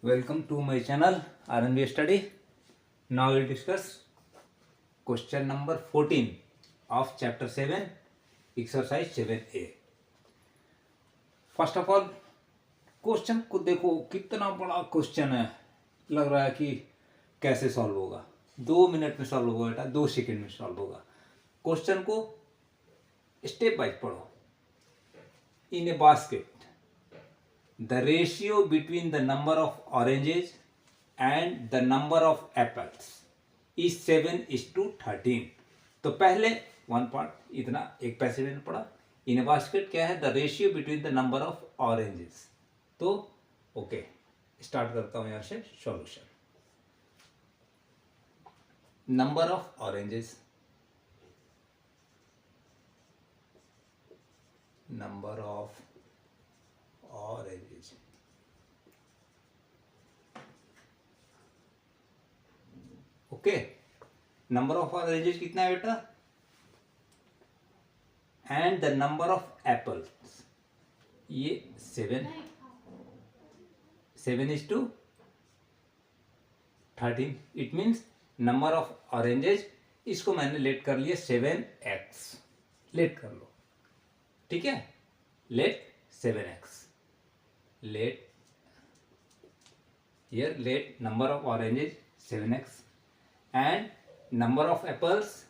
Welcome to my channel R&B Study. Now we'll discuss question number 14 of chapter 7, exercise 7A. First of all question को देखो, कितना बड़ा question है। लग रहा है कि कैसे सॉल्व होगा। 2 मिनट में सॉल्व होगा बेटा, 2 सेकंड में सॉल्व होगा। क्वेश्चन को स्टेप वाइज पढ़ो। In a basket the ratio between the number of oranges and the number of apples is 7:13। तो पहले वन पार्ट इतना एक पैसेज में पढ़ा। इन बास्केट क्या है? The ratio between the number of oranges. तो ओके, स्टार्ट करता हूं यहां से solution. Number of oranges, number of oranges, okay. Number of oranges कितना है बेटा? And the number of apples, ये 7:13। It means number of oranges, इसको मैंने लेट कर लिया 7x। लेट कर लो, ठीक है। Let 7x, let here let number of oranges 7x and number of apples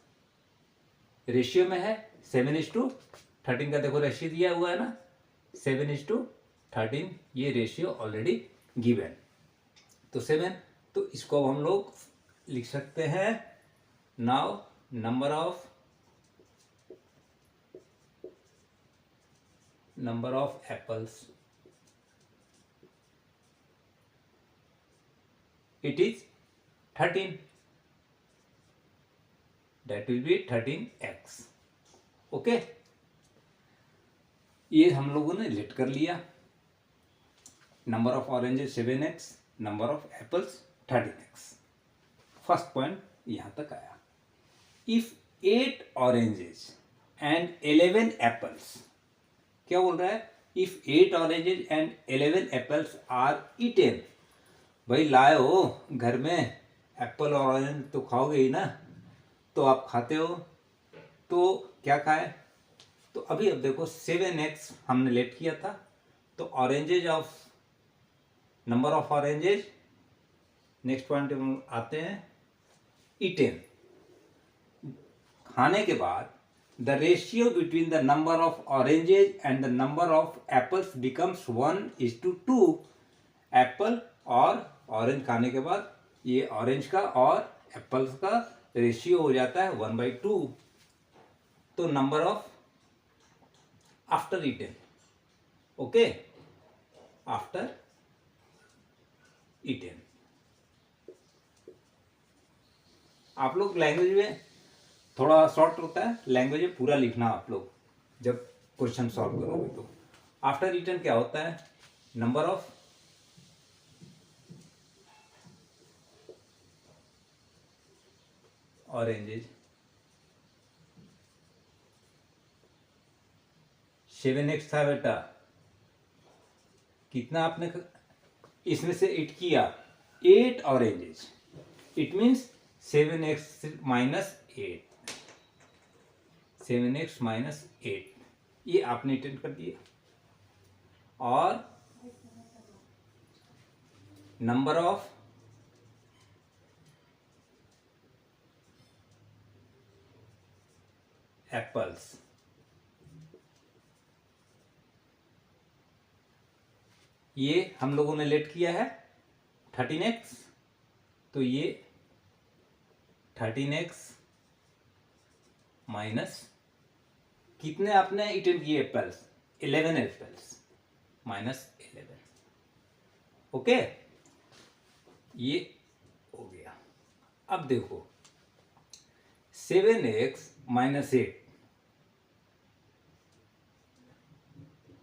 ratio में है 7:13 का। देखो रेशियो दिया हुआ है ना, 7:13। ये रेशियो ऑलरेडी गिवन। तो 7, तो इसको हम लोग लिख सकते हैं। Now number of apples, it is 13, that will be 13x, okay. ये हम लोगों ने लेट कर लिया। Number of oranges 7x, number of apples 13x। First point यहां तक आया। इफ 8 ऑरेंजेस एंड 11 एप्पल्स, क्या बोल रहा है? If 8 oranges and 11 apples are eaten. भाई लाए हो घर में एप्पल और ऑरेंज तो खाओगे ही ना, तो आप खाते हो। तो क्या खाए? तो अभी अब देखो 7x हमने लेट किया था, तो oranges of number of oranges, next point हम आते हैं। ईटेन, खाने के बाद the ratio between the number of oranges and the number of apples becomes 1:2। Apple और ऑरेंज खाने के बाद ये ऑरेंज का और एप्पल्स का रेशियो हो जाता है 1/2। तो number of after eaten, okay, after eaten. आप लोग लैंग्वेज में थोड़ा शॉर्ट होता है, लैंग्वेज में पूरा लिखना आप लोग जब क्वेश्चन सॉल्व करोगे। तो आफ्टर ईटेन क्या होता है? नंबर ऑफ ऑरेंजेज 7x था बेटा। कितना आपने इसमें से इट किया? 8 oranges. It means 7x minus 8, 7x minus 8, ये आपने अटेंड कर दिया। और नंबर ऑफ एप्पल्स, ये हम लोगों ने लेट किया है 13x। तो ये 13x माइनस कितने आपने इटेन किए एप्पल्स? 11 apples minus 11, okay. ये हो गया। अब देखो 7x माइनस 8,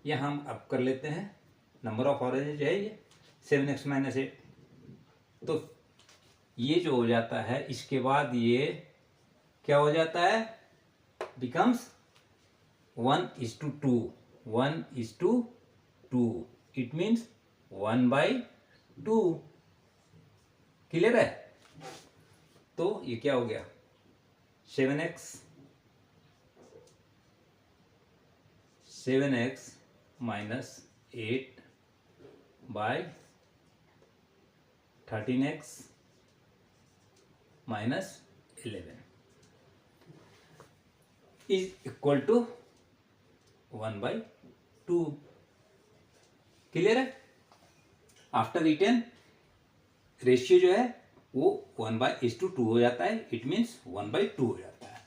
यह हम अब कर लेते हैं। नंबर ऑफ ऑरेंजेज है ये 7x माइनस 8। तो ये जो हो जाता है, इसके बाद ये क्या हो जाता है? बिकम्स 1:2, 1:2। It means 1/2। 2। क्लियर है? तो ये क्या हो गया, 7x minus 8 by 13x minus 11 is equal to 1/2। Clear है? आफ्टर रिटर्न रेशियो जो है वो 1/2 हो जाता है, इट मीन्स 1/2 हो जाता है।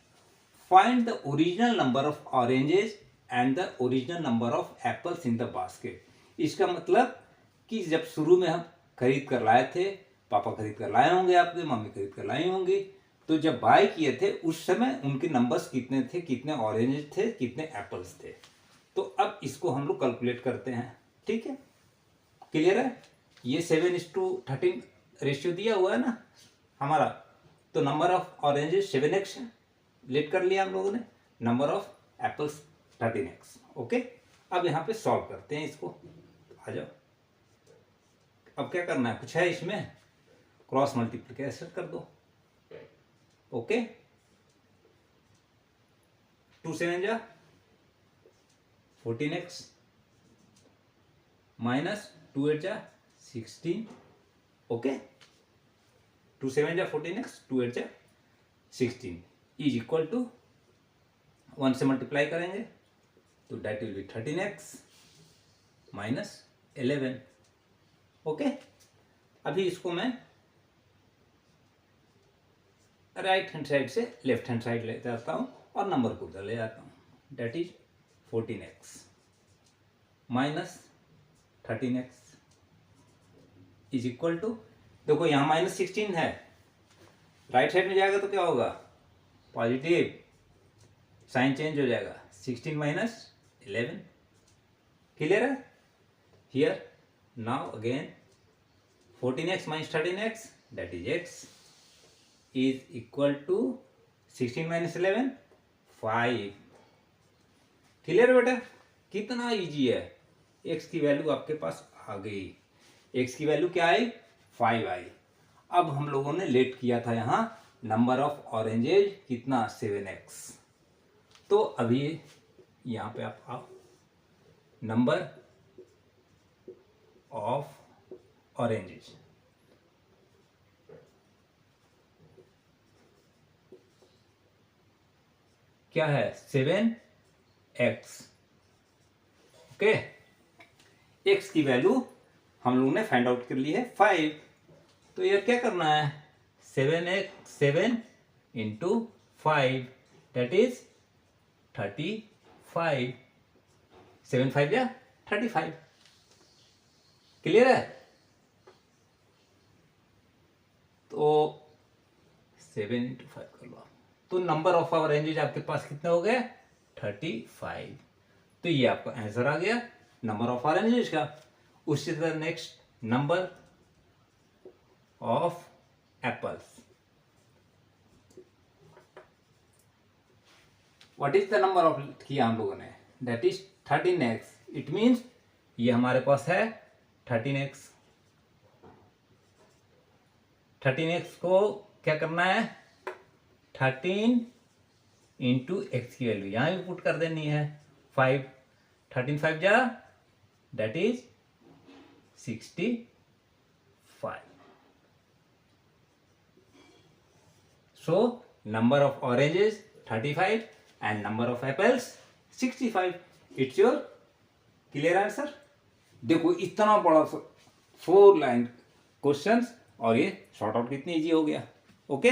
Find the original number of oranges and the original number of apples in the basket. इसका मतलब कि जब शुरू में हम खरीद कर लाए थे, पापा खरीद कर लाए होंगे, आपके मम्मी खरीद कर लाई होंगी, तो जब बाय किए थे उस समय उनके नंबर्स कितने थे, कितने ऑरेंजेस थे, कितने एप्पल्स थे। तो अब इसको हम लोग कैलकुलेट करते हैं। ठीक है, क्लियर है? ये 7:13 रेशियो दिया हुआ है ना हमारा, तो नंबर ऑफ ऑरेंजेस 7x है, लेट कर लिया हम लोगों ने, number of apples 13x। Okay, अब यहाँ पे सॉल्व करते हैं इसको। आ जाओ, अब क्या करना है, कुछ है इसमें, क्रॉस मल्टीप्लिकेशन कर दो। ओके, 2 7 जा 14x माइनस 2 8 जा 16। ओके, 2 7 जा 14x, 2 8 जा 16 इज इक्वल टू 1 से मल्टीप्लाई करेंगे तो that will be 13x minus 11। Okay, अभी इसको मैं राइट हैंड साइड से लेफ्ट हैंड साइड ले जाता हूँ और नंबर को उधर ले जाता हूँ। That is 14x minus 13x is equal to, देखो यहाँ माइनस 16 है, राइट साइड में जाएगा तो क्या होगा, पॉजिटिव, साइन चेंज हो जाएगा, 16 माइनस 11। क्लियर है? Here now again 14x minus 13x that is x is equal to 16 minus 11 5। Clear बेटा? कितना इजी है। x की वैल्यू आपके पास आ गई, x की वैल्यू क्या आई, 5 आई। अब हम लोगों ने लेट किया था यहाँ नंबर ऑफ ऑरेंजेज कितना, 7x। तो अभी यहाँ पे आप आओ, नंबर ऑफ ऑरेंजेस क्या है, 7x। ओके, x की वैल्यू हम लोगों ने फाइंड आउट कर ली है 5। तो ये क्या करना है, 7 इंटू 5 दैट इज 35। 7 5 या 35। क्लियर है? तो 7 इंटू 5 कर लो, तो नंबर ऑफ ऑरेंजेज आपके पास कितने हो गए, 35। तो ये आपका आंसर आ गया नंबर ऑफ ऑरेंजेज का। उसी तरह next number of apples, what is the number of किया हम लोगों ने, that is 13x। It means ये हमारे पास है 13x। 13x को क्या करना है, 13 इंटू एक्स की वैल्यू यहां भी पुट कर देनी है 5। 13 5 जा that is 65। So number of oranges 35 and number of apples 65। It's your clear answer. देखो इतना बड़ा 4 लाइन क्वेश्चंस और ये शॉर्ट आउट कितनी इजी हो गया। ओके,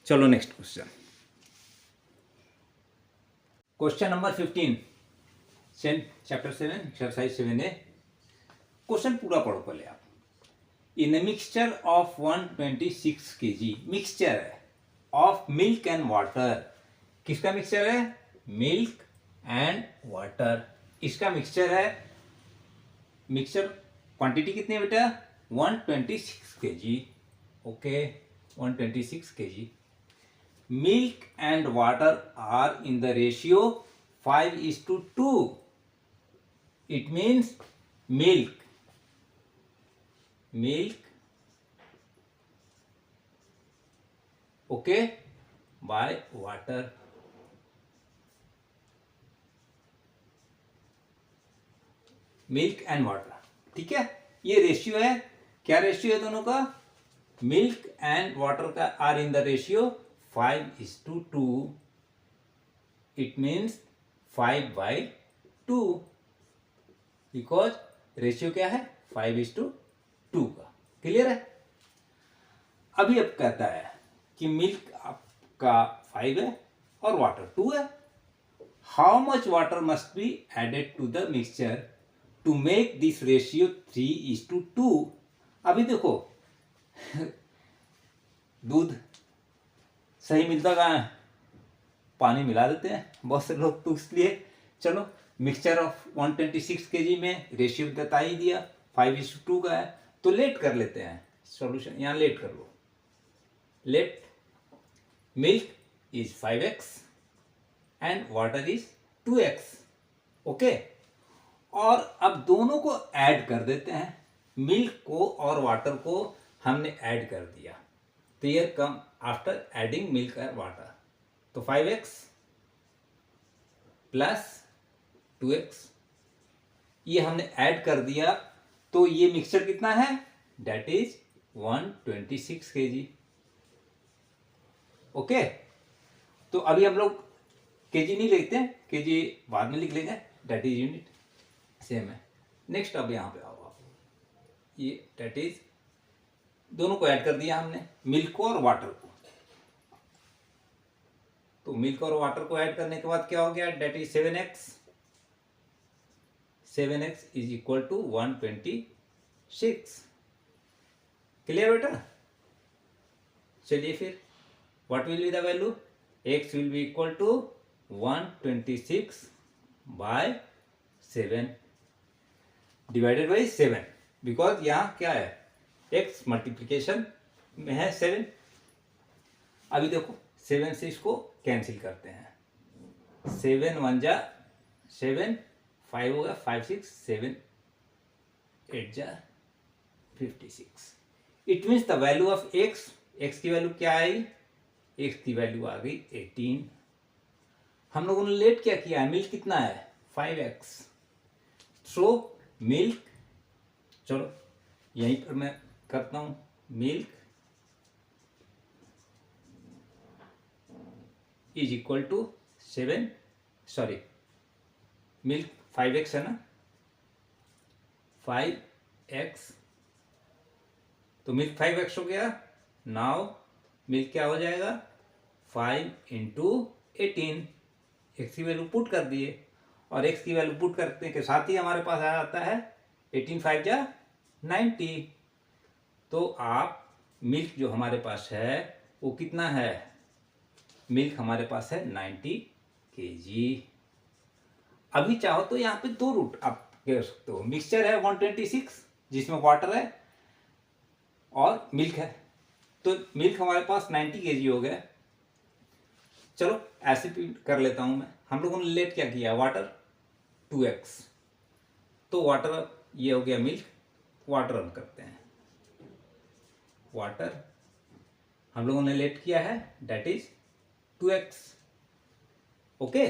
चलो next question, question number 15 chapter 7 exercise 7A। Question पूरा पढ़ो पहले आप। In a mixture of 126 kg, mixture है ऑफ मिल्क एंड वाटर। किसका मिक्सचर है, मिल्क एंड वाटर। इसका मिक्सचर है, मिक्सचर क्वांटिटी कितनी है बेटा, 126 kg। Okay, 126 kg। Milk and water are in the ratio 5:2। It means milk milk okay by water. Milk and water, ठीक है। ये रेशियो है, क्या रेशियो है दोनों का? मिल्क एंड वाटर का are in the ratio 5:2। It means 5/2 because ratio क्या है? 5:2 का। क्लियर है? अभी अब कहता है कि मिल्क आपका 5 है और वाटर 2 है। How much water must be added to the mixture to make this ratio 3:2। अभी देखो दूध सही मिलता कहाँ है? पानी मिला देते हैं बहुत से लोग, तो इसलिए चलो मिक्सचर ऑफ 126 kg में रेशियो बता ही दिया 5:2 का है, तो लेट कर लेते हैं सॉल्यूशन। यहाँ लेट कर लो। Let milk is 5x and water is 2x। Okay, और अब दोनों को ऐड कर देते हैं। मिल्क को और वाटर को हमने ऐड कर दिया, तो ये come after adding milk and water, तो 5x प्लस 2x ये हमने ऐड कर दिया, तो ये मिक्सचर कितना है? Date is 126 kg। ओके, तो अभी हम लोग केजी नहीं लिखते हैं, केजी बाद में लिख लेंगे, डेट इज यूनिट सेम है। नेक्स्ट अब यहाँ पे आओ आप, ये डेट इज दोनों को ऐड कर दिया हमने, मिल्क को और वाटर को। तो मिल्क और वाटर को ऐड करने के बाद क्या हो गया? That is 7x। 7x is equal to 126। Clear बेटा? चलिए फिर what will be the value? x will be equal to 126/7 divided by 7, because यहाँ क्या है? x मल्टीप्लीकेशन में है 7। अभी देखो 7 से इसको कैंसिल करते हैं। 7 1 जा 7, 5 होगा 5 6 7 8 जा 56। It means the value of x की वैल्यू क्या आई? x की वैल्यू आ गई 18। हम लोगों ने लेट क्या किया है? मिल्क कितना है? 5x। सो मिल्क, चलो यहीं पर मैं करता हूं, milk is equal to 7, sorry milk 5x है ना, 5x, तो मिल्क 5x हो गया। नाउ मिल्क क्या हो जाएगा? 5 × 18। x की वैल्यू पुट कर दिए, और x की वैल्यू पुट करने के साथ ही हमारे पास आ जाता है 18 5 जा 90। तो आप मिल्क जो हमारे पास है वो कितना है? मिल्क हमारे पास है 90 kg। अभी चाहो तो यहाँ पे दो रूट आप कह सकते हो। मिक्सचर है 126 जिसमें वाटर है और मिल्क है, तो मिल्क हमारे पास 90 kg हो गया। चलो ऐसे भी कर लेता हूं मैं। हम लोगों ने लेट क्या किया? वाटर 2x, तो वाटर ये हो गया मिल्क। वाटर हम करते हैं, वाटर हम लोगों ने लेट किया है, डेट इज 2x। ओके,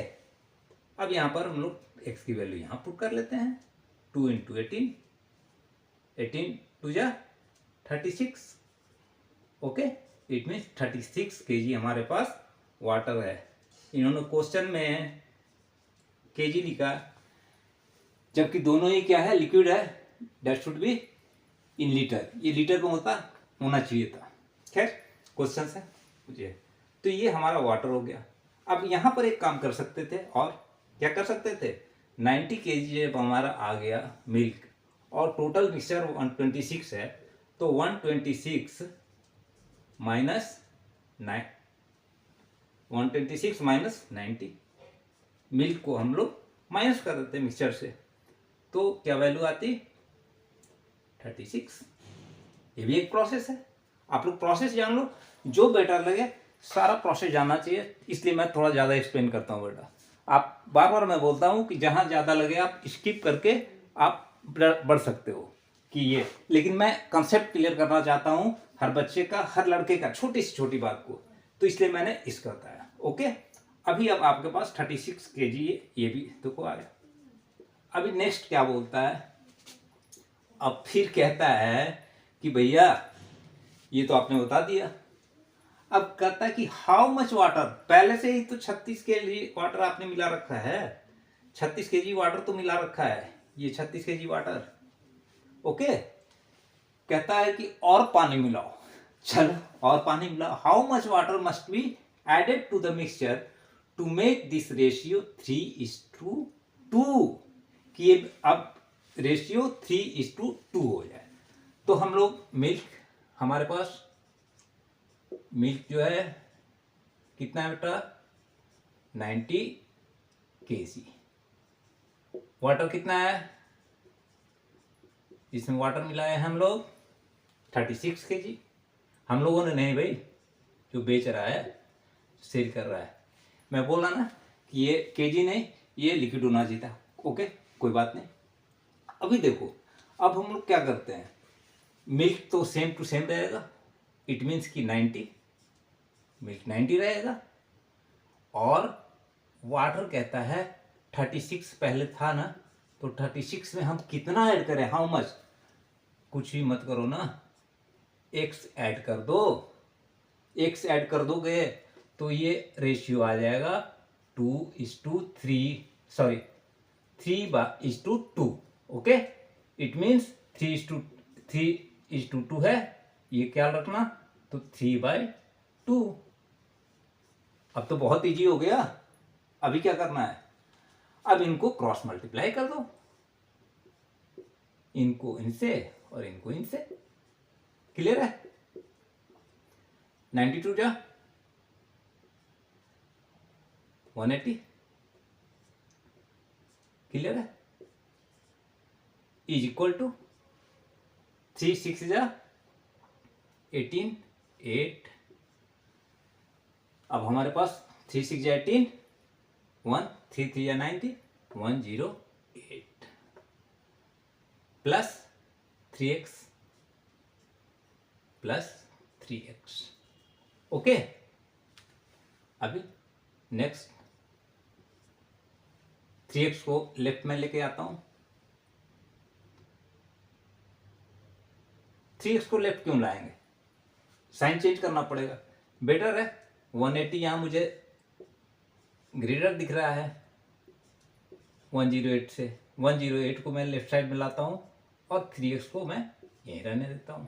अब यहां पर हम लोग x की वैल्यू यहां पुट कर लेते हैं। 2 × 18, 18 2 जा 36। ओके, इट मीन्स 36 kg हमारे पास वाटर है। इन्होंने क्वेश्चन में kg लिखा, जबकि दोनों ही क्या है? लिक्विड है। That should be in litre, ये लीटर में होना चाहिए था। खैर क्वेश्चन है मुझे, तो ये हमारा वाटर हो गया। अब यहाँ पर एक काम कर सकते थे, और क्या कर सकते थे? 90 kg जब हमारा आ गया मिल्क और टोटल मिक्सचर 126 है, तो 126 माइनस 90 मिल्क को हम लोग माइनस कर देते मिक्सचर से, तो क्या वैल्यू आती? 36। ये भी एक प्रोसेस है। आप लोग प्रोसेस जान लो, जो बेटर लगे सारा प्रोसेस जानना चाहिए, इसलिए मैं थोड़ा ज़्यादा एक्सप्लेन करता हूँ बेटा। आप बार बार मैं बोलता हूँ कि जहाँ ज़्यादा लगे आप स्किप करके आप बढ़ सकते हो। कि ये, लेकिन मैं कंसेप्ट क्लियर करना चाहता हूँ हर बच्चे का, हर लड़के का, छोटी से छोटी बात को, तो इसलिए मैंने इसका बताया। ओके, अभी अब आपके पास 36 kg ये भी देखो आ गया। अभी नेक्स्ट क्या बोलता है, अब फिर कहता है कि भैया ये तो आपने बता दिया, अब कहता है कि हाउ मच वाटर, पहले से ही तो 36 kg वाटर आपने मिला रखा है, 36 kg वाटर तो मिला रखा है, ये 36 kg वाटर। ओके, कहता है कि और पानी मिलाओ, चलो और पानी मिलाओ। How much water must be added to the mixture to make this ratio 3:2, कि अब रेशियो 3:2 हो जाए। तो हम लोग मिल्क, हमारे पास मिल्क जो है कितना है बेटा, 90 kg, वाटर कितना है, इसमें वाटर मिलाए हैं हम लोग 36 kg। हम लोगों ने नहीं भाई, जो बेच रहा है, सेल कर रहा है, मैं बोल रहा ना कि ये केजी नहीं, ये लिक्विड होना चाहिए था। ओके, कोई बात नहीं। अभी देखो, अब हम लोग क्या करते हैं, मिल्क तो सेम टू सेम रहेगा, इट मीन्स कि 90, मिल्क 90 रहेगा, और वाटर कहता है 36 पहले था ना, तो 36 में हम कितना ऐड करें, हाउ मच, कुछ भी मत करो ना, एक्स ऐड कर दो, एक्स ऐड कर दोगे तो ये रेशियो आ जाएगा 2:3, सॉरी 3:2। ओके, इट मीन्स 3:2 है, ये क्या रखना, तो 3/2। अब तो बहुत इजी हो गया। अभी क्या करना है, अब इनको क्रॉस मल्टीप्लाई कर दो, इनको इनसे और इनको इनसे। क्लियर है, 92 जा 180, क्लियर है, इज इक्वल टू 3 6 जा 18 8। अब हमारे पास 3 6 जा 18, 1 3 3 जा 90, 108 plus 3x plus 3x। Okay, अभी नेक्स्ट 3x को लेफ्ट में लेके आता हूं। 3x को लेफ्ट क्यों लाएंगे, साइन चेंज करना पड़ेगा, बेटर है। 180 यहां मुझे ग्रेटर दिख रहा है 108 से, 108 को मैं लेफ्ट साइड में लाता हूं और 3x को मैं यहीं रहने देता हूं।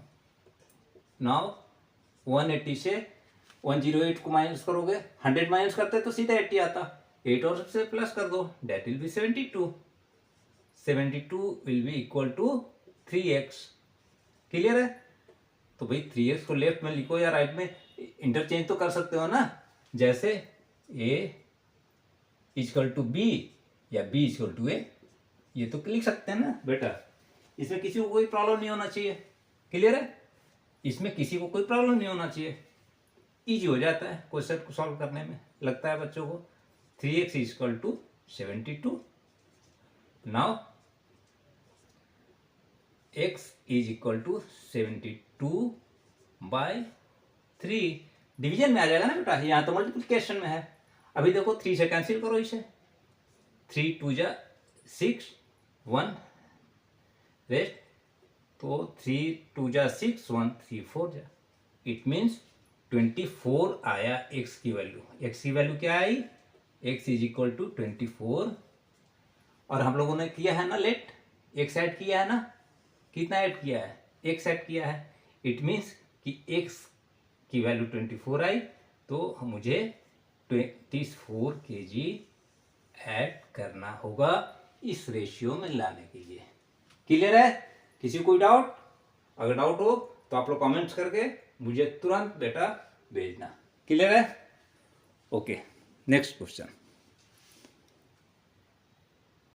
नाउ 180 से 108 को माइनस करोगे, 100 माइनस करते तो सीधा 80 आता, 8 और से प्लस कर दो, that will be 72, 72 will be equal to 3x। Clear है, तो भाई 3x को लेफ्ट में लिखो या राइट में, इंटरचेंज तो कर सकते हो ना, जैसे a इक्वल टू b या b इक्वल टू a, ये तो लिख सकते हैं ना बेटा, इसमें किसी को कोई प्रॉब्लम नहीं होना चाहिए। क्लियर है, इसमें किसी को कोई प्रॉब्लम नहीं होना चाहिए, इजी हो जाता है क्वेश्चन को सॉल्व करने में, लगता है बच्चों को। 3x equal to 72, now x is equal to 72/3, division में आ जाएगा ना बेटा, यहाँ तो मल्टीप्लिकेशन में है। अभी देखो 3 से कैंसिल करो इसे, 3 2 जा 6, 1 रेस्ट, तो 3 2 जा 6, 1 3 4 जा, इट मीन्स 24 आया x की वैल्यू। x की वैल्यू क्या आई, x इज इक्वल टू 24, और हम लोगों ने किया है ना लेट, x ऐड किया है ना, कितना ऐड किया है, x ऐड किया है, इट मीन्स कि x की वैल्यू 24 आई, तो मुझे 24 kg ऐड करना होगा इस रेशियो में लाने के लिए। क्लियर है, किसी को कोई डाउट, अगर डाउट हो तो आप लोग कमेंट्स करके मुझे तुरंत बेटा भेजना। क्लियर है, ओके, नेक्स्ट क्वेश्चन।